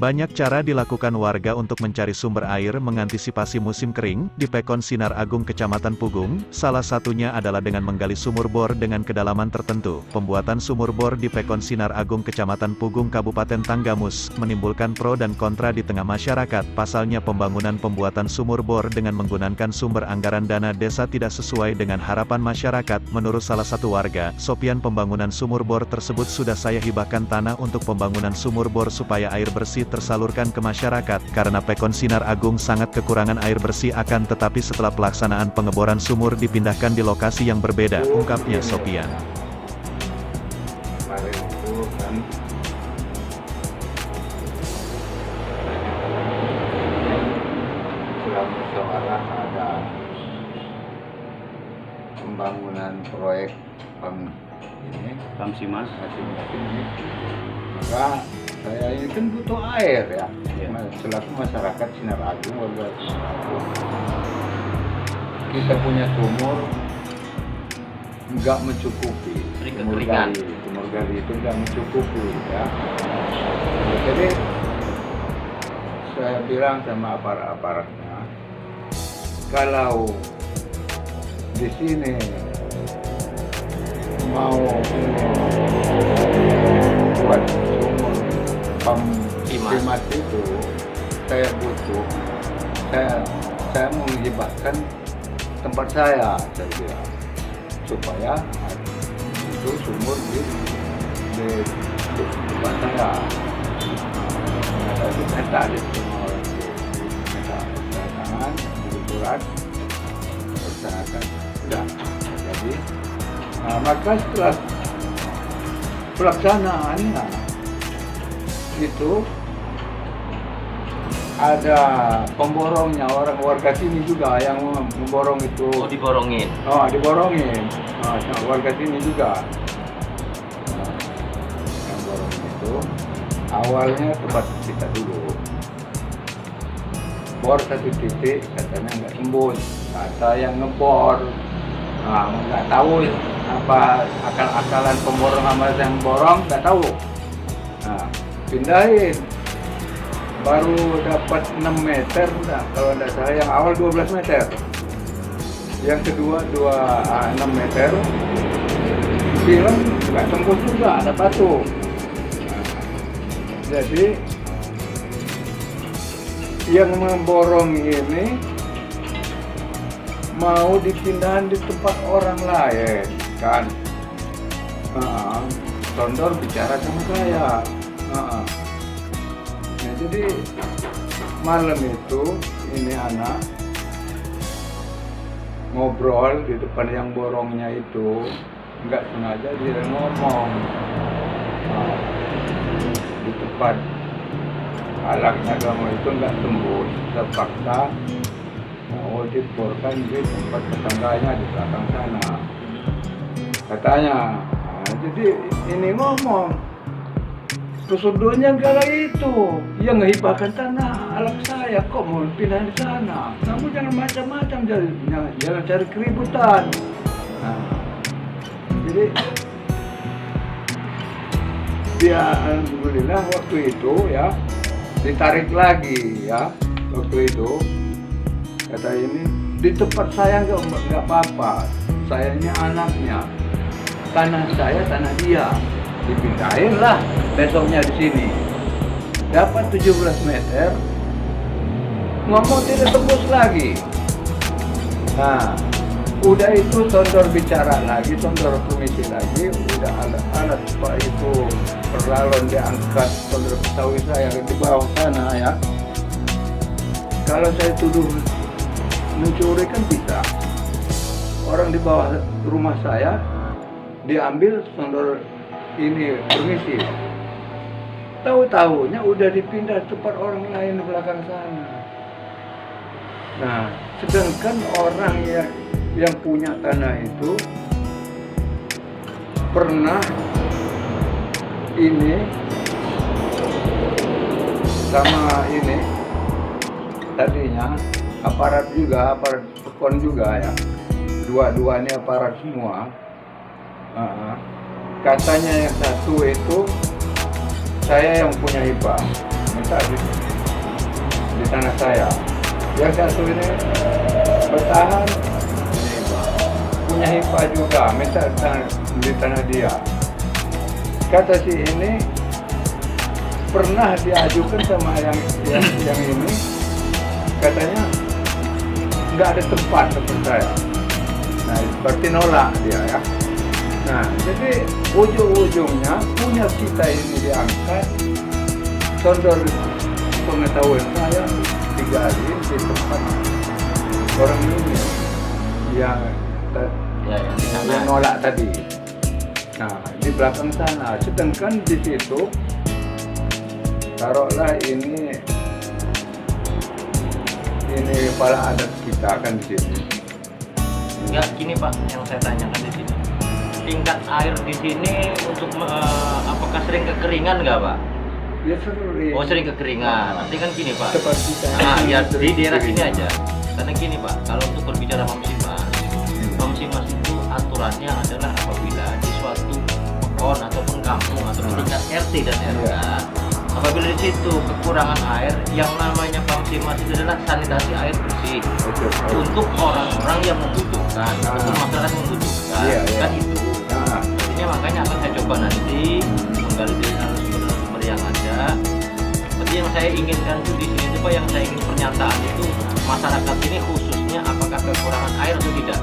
Banyak cara dilakukan warga untuk mencari sumber air mengantisipasi musim kering, di Pekon Sinar Agung Kecamatan Pugung, salah satunya adalah dengan menggali sumur bor dengan kedalaman tertentu. Pembuatan sumur bor di Pekon Sinar Agung Kecamatan Pugung Kabupaten Tanggamus, menimbulkan pro dan kontra di tengah masyarakat. Pasalnya pembuatan sumur bor dengan menggunakan sumber anggaran dana desa tidak sesuai dengan harapan masyarakat. Menurut salah satu warga, Sopian, pembangunan sumur bor tersebut sudah saya hibahkan tanah untuk pembangunan sumur bor supaya air bersih tersalurkan ke masyarakat, karena Pekon Sinar Agung sangat kekurangan air bersih. Akan tetapi setelah pelaksanaan pengeboran sumur dipindahkan di lokasi yang berbeda, ungkapnya Sopian. Kemarin itu kan setelah musyawarah ada pembangunan proyek Pamsimas ini, maka saya ini kan butuh air ya, selaku masyarakat Sinar Agung, warga Sinar Agung. Kita punya sumur nggak mencukupi, sumur gali itu nggak mencukupi ya. Jadi saya bilang sama aparat-aparatnya, kalau di sini mau buat sumur Pamsimas itu, saya butuh, saya mau menghibahkan tempat saya bilang, supaya itu sumur di tempat saya. Tapi saya tak ada semua orang itu, minta tangan, surat, persyaratan, sudah. Jadi, maka setelah pelaksanaannya itu ada pemborongnya, orang warga sini juga yang memborong itu. Oh, diborongin? Oh, diborongin. Warga sini juga. Yang borong itu awalnya tempat kita dulu. Bor satu titik, katanya nggak tembus. Kata yang ngebor, nggak tahu apa akal-akalan pemborong sama yang borong, nggak tahu. Pindahin, baru dapat 6 meter, kalau tidak salah yang awal 12 meter, yang kedua 6 meter, bilang nggak tembus juga, ada batu. Jadi yang memborong ini mau dipindahin di tempat orang lain kan. Sondor bicara sama saya. Nah, jadi malam itu ini anak ngobrol di depan yang borongnya itu, nggak sengaja dia ngomong di tempat alaknya kamu itu nggak tembus, terpaksa mau diborkan di tempat tetangganya di belakang sana katanya. Jadi ini ngomong, kesudunya gala itu yang ngehibahkan tanah alat saya, kok mau pindah di sana? Kamu jangan macam-macam, jangan cari keributan. Jadi dia alhamdulillah waktu itu ya ditarik lagi ya. Waktu itu kata ini di tempat saya nggak apa-apa, saya ini anaknya, tanah saya tanah dia. Dipindahin lah besoknya di sini, dapat 17 meter, ngomong tidak tembus lagi. Nah, udah itu sondor bicara lagi, sondor komisi lagi, udah alat pak itu perlalon diangkat, sondor ketahui saya di bawah sana ya. Kalau saya tuduh mencuri kan bisa, orang di bawah rumah saya diambil sondor ini permisi, tahu-tahunya udah dipindah tempat orang lain di belakang sana. Nah, sedangkan orang yang punya tanah itu pernah ini sama ini tadinya aparat pekon juga ya, dua-duanya aparat semua. Katanya yang satu itu saya yang punya hibah, minta di tanah saya. Yang satu ini bertahan punya hibah juga, minta di tanah dia. Kata si ini pernah diajukan sama yang ini, katanya nggak ada tempat saya. Nah, berarti nolak dia ya. Nah, jadi ujung-ujungnya punya kita ini diangkat, sondor pengetahuan saya digali di tempat orang ini yang nolak tadi. Nah, di belakang sana, sedangkan di situ taruhlah ini kepala adat kita kan di situ. Enggak, gini Pak, yang saya tanyakan di sini. Tingkat air di sini untuk apakah sering kekeringan nggak Pak? Ya sering. Oh, sering kekeringan. Nanti kan gini Pak. Seperti Ya di daerah sini aja. Karena gini Pak, kalau untuk berbicara Pamsimas itu aturannya adalah apabila di suatu pekon ataupun kampung atau tingkat RT dan RK, apabila di situ kekurangan air, yang namanya Pamsimas itu adalah sanitasi air bersih untuk orang-orang yang membutuhkan, untuk masyarakat yang membutuhkan, kan itu. Artinya makanya akan saya coba nanti menggali dari sumber-sumber yang ada. Seperti yang saya inginkan itu di sini itu Pak, yang saya ingin pernyataan itu masyarakat ini khususnya apakah kekurangan air atau tidak?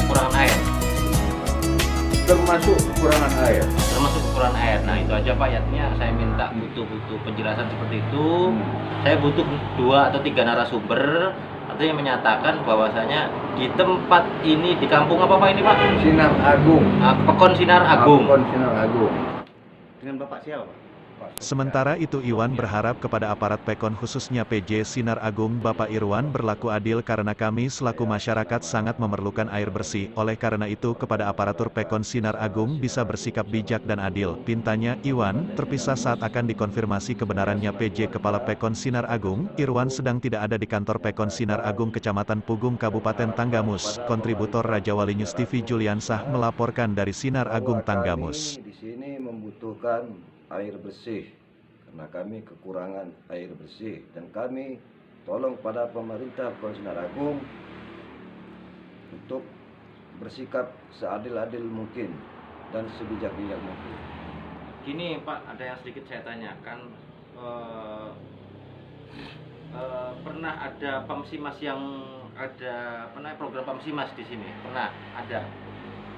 Kekurangan air. Termasuk kekurangan air. Termasuk kekurangan air. Nah itu aja Pak, artinya saya minta butuh penjelasan seperti itu. Saya butuh 2 atau 3 narasumber artinya menyatakan bahwasanya di tempat ini, di kampung apa Pak ini Pak? Sinar Agung. Pekon Sinar Agung. Pekon Sinar Agung. Dengan Bapak siapa Pak? Sementara itu Iwan berharap kepada aparat Pekon khususnya PJ Sinar Agung Bapak Irwan berlaku adil karena kami selaku masyarakat sangat memerlukan air bersih. Oleh karena itu kepada aparatur Pekon Sinar Agung bisa bersikap bijak dan adil. Pintanya Iwan, terpisah saat akan dikonfirmasi kebenarannya PJ Kepala Pekon Sinar Agung, Irwan sedang tidak ada di kantor Pekon Sinar Agung Kecamatan Pugung Kabupaten Tanggamus. Kontributor Raja Wali News TV Juliansah melaporkan dari Sinar Agung Tanggamus. Di sini membutuhkan air bersih karena kami kekurangan air bersih, dan kami tolong pada pemerintah Pekon Sinar Agung untuk bersikap seadil-adil mungkin dan sebijak-bijak mungkin. Gini Pak, ada yang sedikit saya tanyakan. Pernah ada Pamsimas yang ada program Pamsimas di sini? Pernah ada?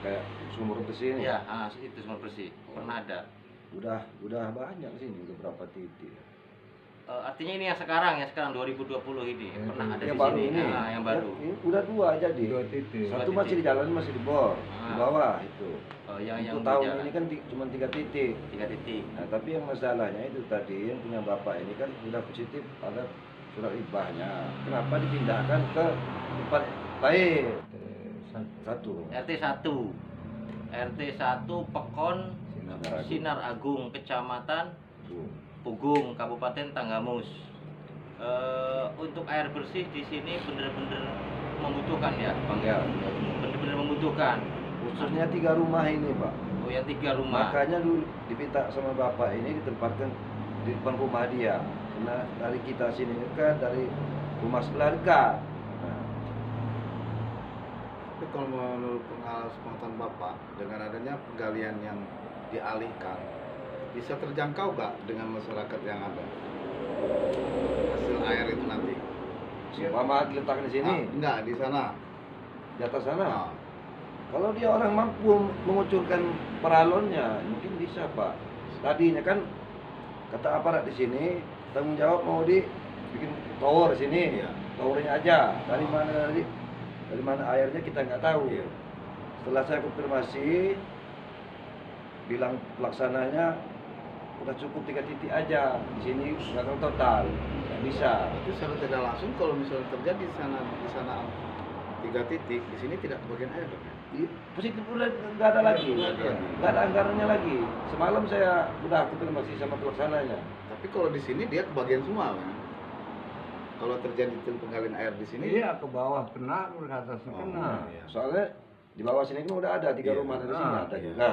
Kayak sumur bersih ini? Ya, itu sumur bersih. Pernah ada. Udah banyak sini, udah berapa titik. Artinya ini yang sekarang 2020 ini pernah ada yang di baru sini. ini. Yang baru. Udah 2 jadi. 2 titik. Satu masih di jalan, masih di bor, di bawah itu. Yang untuk tahun berjalan. ini kan cuma 3 titik. 3 titik. Nah, tapi yang masalahnya itu tadi yang punya bapak ini kan sudah positif ada surat ibahnya. Kenapa dipindahkan ke tempat lain? RT 1 Pekon Sinar Agung Kecamatan Pugung Kabupaten Tanggamus. Untuk air bersih di sini benar-benar membutuhkan ya Bang. Ya. Benar-benar membutuhkan. Khususnya 3 rumah ini, Pak. Oh ya, 3 rumah. Makanya dulu diminta sama bapak ini ditempatkan di depan rumah dia. Karena dari kita sini dekat, dari rumah sebelah dekat. Tapi kalau menurut pengalaman Bapak, dengan adanya penggalian yang dialihkan, bisa terjangkau nggak dengan masyarakat yang ada? Hasil air itu nanti. Umpama diletakkan di sini, Enggak, di sana. di atas sana. Nah, Kalau dia orang mampu mengucurkan paralonnya, mungkin bisa, Pak. Tadinya kan kata aparat di sini tanggung jawab mau dibikin tower di sini, Iya. towernya aja. Dari mana airnya kita nggak tahu. Iya. Setelah saya konfirmasi, bilang pelaksananya udah cukup 3 titik aja di sini, nggak tahu total. bisa. Itu secara tidak langsung kalau misalnya terjadi di sana 3 titik, di sini tidak kebagian air dong ya? Positif udah nggak ada lagi, Nggak ada lagi. nggak ada anggarannya lagi. Semalam saya udah konfirmasi sama pelaksananya. Tapi kalau di sini dia kebagian semua kan? Kalau terjadi penggalian air di sini, Iya, ke bawah kena, ke atas Oh, kena. iya. Soalnya di bawah sini kan udah ada 3 Iya. rumah dari sini ada Iya. juga.